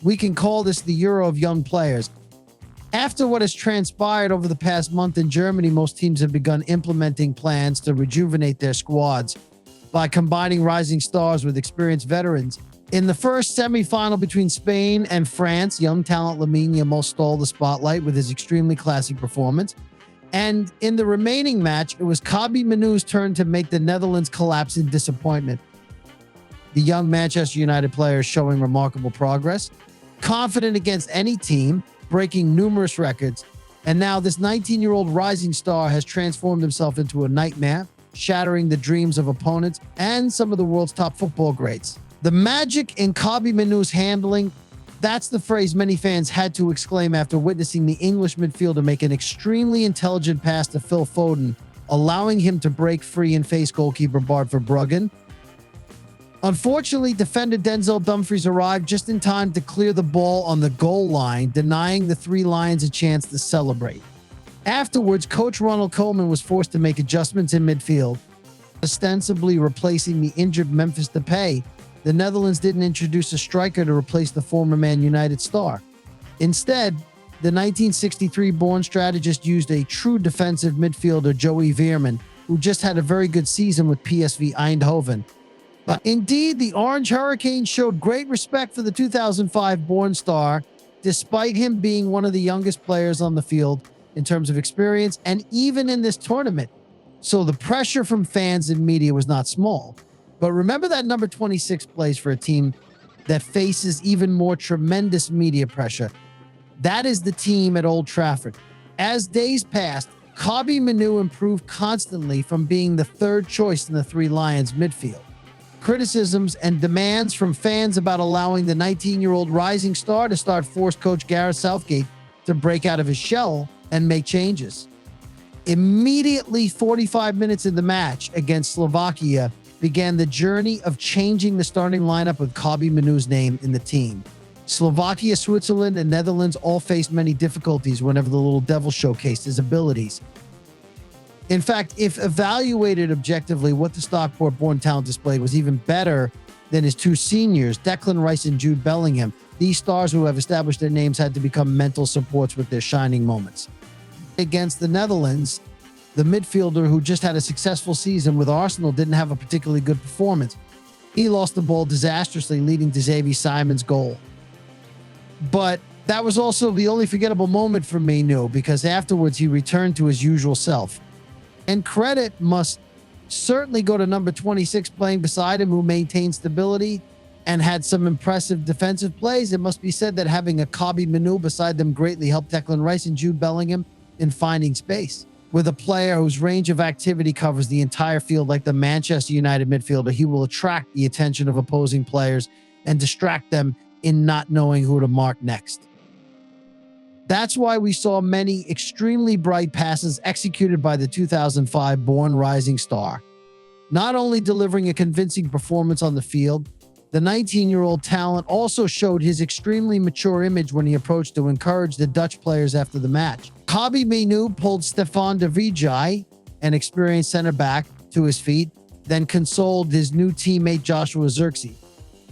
We can call this the Euro of young players. After what has transpired over the past month in Germany, most teams have begun implementing plans to rejuvenate their squads by combining rising stars with experienced veterans. In the first semifinal between Spain and France, young talent Lamine Yamal stole the spotlight with his extremely classy performance. And in the remaining match, it was Kobbie Mainoo's turn to make the Netherlands collapse in disappointment. The young Manchester United player is showing remarkable progress, confident against any team, breaking numerous records. And now this 19-year-old rising star has transformed himself into a nightmare, shattering the dreams of opponents and some of the world's top football greats. The magic in Kobbie Mainoo's handling, that's the phrase many fans had to exclaim after witnessing the English midfielder make an extremely intelligent pass to Phil Foden, allowing him to break free and face goalkeeper Bart Verbruggen. Unfortunately, defender Denzel Dumfries arrived just in time to clear the ball on the goal line, denying the Three Lions a chance to celebrate. Afterwards, coach Ronald Koeman was forced to make adjustments in midfield, ostensibly replacing the injured Memphis Depay. The Netherlands didn't introduce a striker to replace the former Man United star. Instead, the 1963-born strategist used a true defensive midfielder, Joey Veerman, who just had a very good season with PSV Eindhoven. But indeed, the Orange Hurricanes showed great respect for the 2005-born star, despite him being one of the youngest players on the field in terms of experience and even in this tournament. So the pressure from fans and media was not small. But remember that number 26 plays for a team that faces even more tremendous media pressure. That is the team at Old Trafford. As days passed, Kobbie Mainoo improved constantly from being the third choice in the Three Lions midfield. Criticisms and demands from fans about allowing the 19-year-old rising star to start forced coach Gareth Southgate to break out of his shell and make changes. Immediately 45 minutes in the match against Slovakia began the journey of changing the starting lineup with Kobbie Mainoo's name in the team. Slovakia, Switzerland, and Netherlands all faced many difficulties whenever the little devil showcased his abilities. In fact, if evaluated objectively, what the Stockport-born talent displayed was even better than his two seniors, Declan Rice and Jude Bellingham. These stars who have established their names had to become mental supports with their shining moments. Against the Netherlands, the midfielder who just had a successful season with Arsenal didn't have a particularly good performance. He lost the ball disastrously, leading to Xavi Simon's goal. But that was also the only forgettable moment for Mainoo, because afterwards he returned to his usual self. And credit must certainly go to number 26 playing beside him, who maintained stability and had some impressive defensive plays. It must be said that having a Kobbie Mainoo beside them greatly helped Declan Rice and Jude Bellingham in finding space. With a player whose range of activity covers the entire field like the Manchester United midfielder, he will attract the attention of opposing players and distract them in not knowing who to mark next. That's why we saw many extremely bright passes executed by the 2005-born rising star. Not only delivering a convincing performance on the field, the 19-year-old talent also showed his extremely mature image when he approached to encourage the Dutch players after the match. Kobbie Mainoo pulled Stefan de Vrij, an experienced center-back, to his feet, then consoled his new teammate Joshua Zirkzee.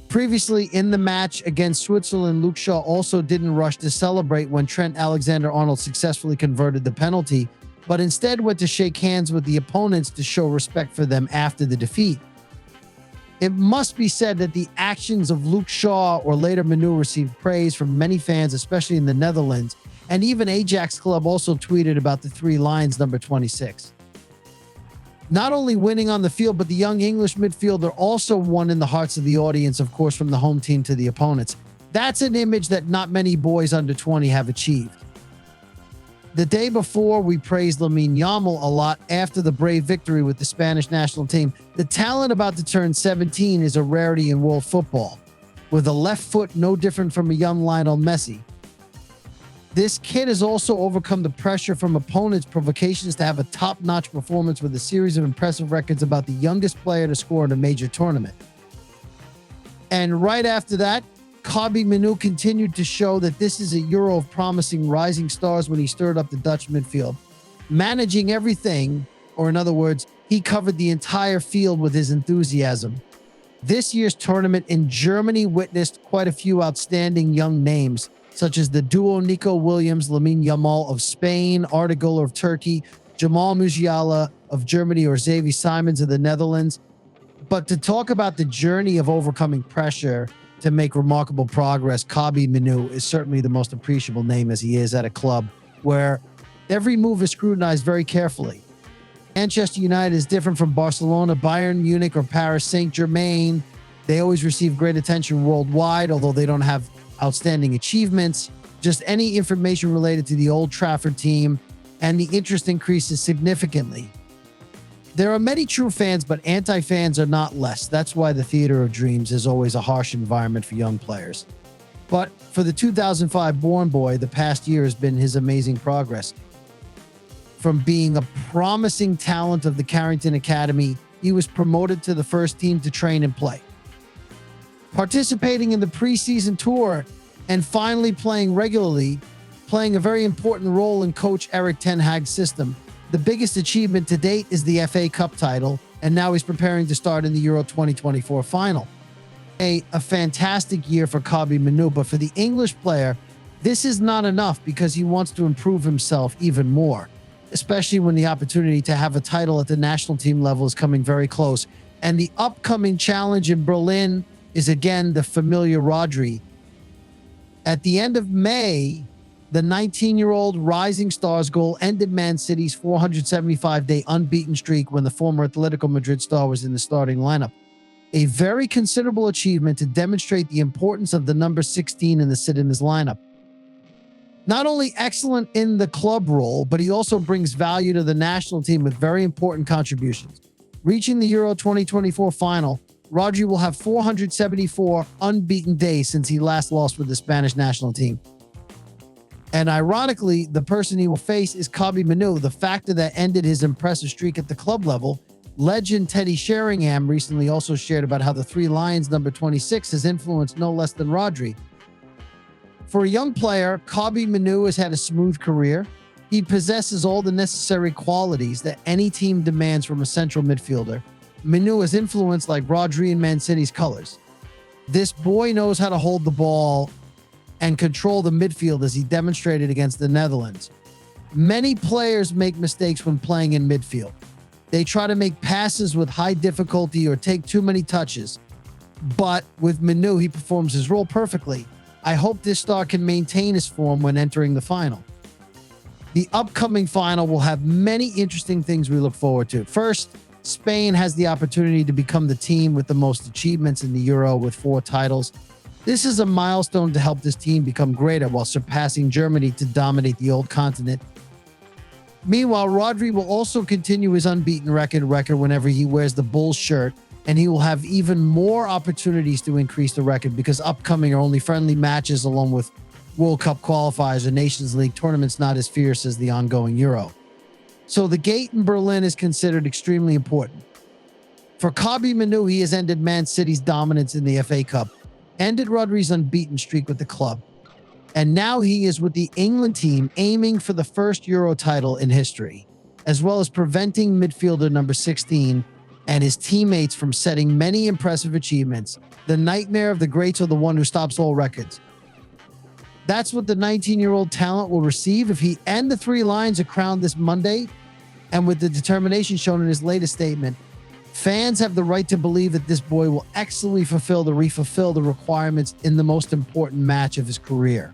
Previously in the match against Switzerland, Luke Shaw also didn't rush to celebrate when Trent Alexander-Arnold successfully converted the penalty, but instead went to shake hands with the opponents to show respect for them after the defeat. It must be said that the actions of Luke Shaw or later Mainoo received praise from many fans, especially in the Netherlands, and even Ajax Club also tweeted about the Three Lions number 26. Not only winning on the field, but the young English midfielder also won in the hearts of the audience, of course, from the home team to the opponents. That's an image that not many boys under 20 have achieved. The day before, we praised Lamine Yamal a lot after the brave victory with the Spanish national team. The talent about to turn 17 is a rarity in world football, with a left foot no different from a young Lionel Messi. This kid has also overcome the pressure from opponents' provocations to have a top-notch performance with a series of impressive records about the youngest player to score in a major tournament. And right after that, Kobbie Mainoo continued to show that this is a Euro of promising rising stars when he stirred up the Dutch midfield, managing everything, or in other words, he covered the entire field with his enthusiasm. This year's tournament in Germany witnessed quite a few outstanding young names, such as the duo Nico Williams, Lamine Yamal of Spain, Arda Güler of Turkey, Jamal Musiala of Germany, or Xavi Simons of the Netherlands. But to talk about the journey of overcoming pressure to make remarkable progress, Kobbie Mainoo is certainly the most appreciable name, as he is at a club where every move is scrutinized very carefully. Manchester United is different from Barcelona, Bayern Munich, or Paris Saint-Germain. They always receive great attention worldwide, although they don't have outstanding achievements. Just any information related to the Old Trafford team, and the interest increases significantly. There are many true fans, but anti-fans are not less. That's why the Theater of Dreams is always a harsh environment for young players. But for the 2005 born boy, the past year has been his amazing progress. From being a promising talent of the Carrington Academy, he was promoted to the first team to train and play. Participating in the preseason tour and finally playing regularly, playing a very important role in Coach Erik ten Hag's system. The biggest achievement to date is the FA Cup title, and now he's preparing to start in the Euro 2024 final. A fantastic year for Kobbie Mainoo, but for the English player, this is not enough because he wants to improve himself even more, especially when the opportunity to have a title at the national team level is coming very close. And the upcoming challenge in Berlin is again the familiar Rodri. At the end of May, the 19-year-old Rising Stars goal ended Man City's 475-day unbeaten streak when the former Atletico Madrid star was in the starting lineup. A very considerable achievement to demonstrate the importance of the number 16 in the sit-in-his lineup. Not only excellent in the club role, but he also brings value to the national team with very important contributions. Reaching the Euro 2024 final, Rodri will have 474 unbeaten days since he last lost with the Spanish national team. And ironically, the person he will face is Kobbie Mainoo, the factor that ended his impressive streak at the club level. Legend Teddy Sheringham recently also shared about how the Three Lions number 26 has influenced no less than Rodri. For a young player, Kobbie Mainoo has had a smooth career. He possesses all the necessary qualities that any team demands from a central midfielder. Mainoo is influenced like Rodri in Man City's colors. This boy knows how to hold the ball and control the midfield, as he demonstrated against the Netherlands. Many players make mistakes when playing in midfield. They try to make passes with high difficulty or take too many touches. But with Mainoo, he performs his role perfectly. I hope this star can maintain his form when entering the final. The upcoming final will have many interesting things we look forward to. First, Spain has the opportunity to become the team with the most achievements in the Euro with 4 titles. This is a milestone to help this team become greater while surpassing Germany to dominate the old continent. Meanwhile, Rodri will also continue his unbeaten record whenever he wears the Bulls shirt, and he will have even more opportunities to increase the record because upcoming are only friendly matches along with World Cup qualifiers or Nations League tournaments not as fierce as the ongoing Euro. So the gate in Berlin is considered extremely important. For Kobbie Mainoo, he has ended Man City's dominance in the FA Cup, ended Rodri's unbeaten streak with the club, and now he is with the England team aiming for the first Euro title in history, as well as preventing midfielder number 16 and his teammates from setting many impressive achievements. The nightmare of the greats or the one who stops all records. That's what the 19-year-old talent will receive if he and the Three Lions are crowned this Monday, and with the determination shown in his latest statement, fans have the right to believe that this boy will excellently fulfill the requirements in the most important match of his career.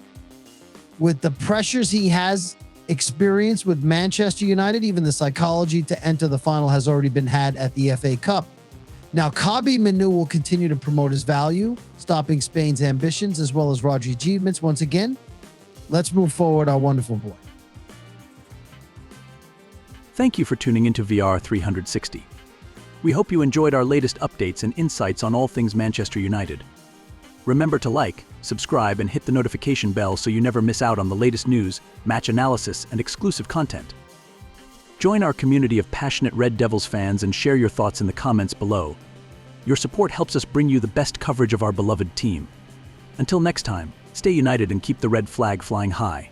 With the pressures he has experienced with Manchester United, even the psychology to enter the final has already been had at the FA Cup. Now, Kobbie Mainoo will continue to promote his value, stopping Spain's ambitions as well as Rodri's achievements. Once again, let's move forward our wonderful boy. Thank you for tuning into VR 360. We hope you enjoyed our latest updates and insights on all things Manchester United. Remember to like, subscribe, and hit the notification bell so you never miss out on the latest news, match analysis, and exclusive content. Join our community of passionate Red Devils fans and share your thoughts in the comments below. Your support helps us bring you the best coverage of our beloved team. Until next time, stay united and keep the red flag flying high.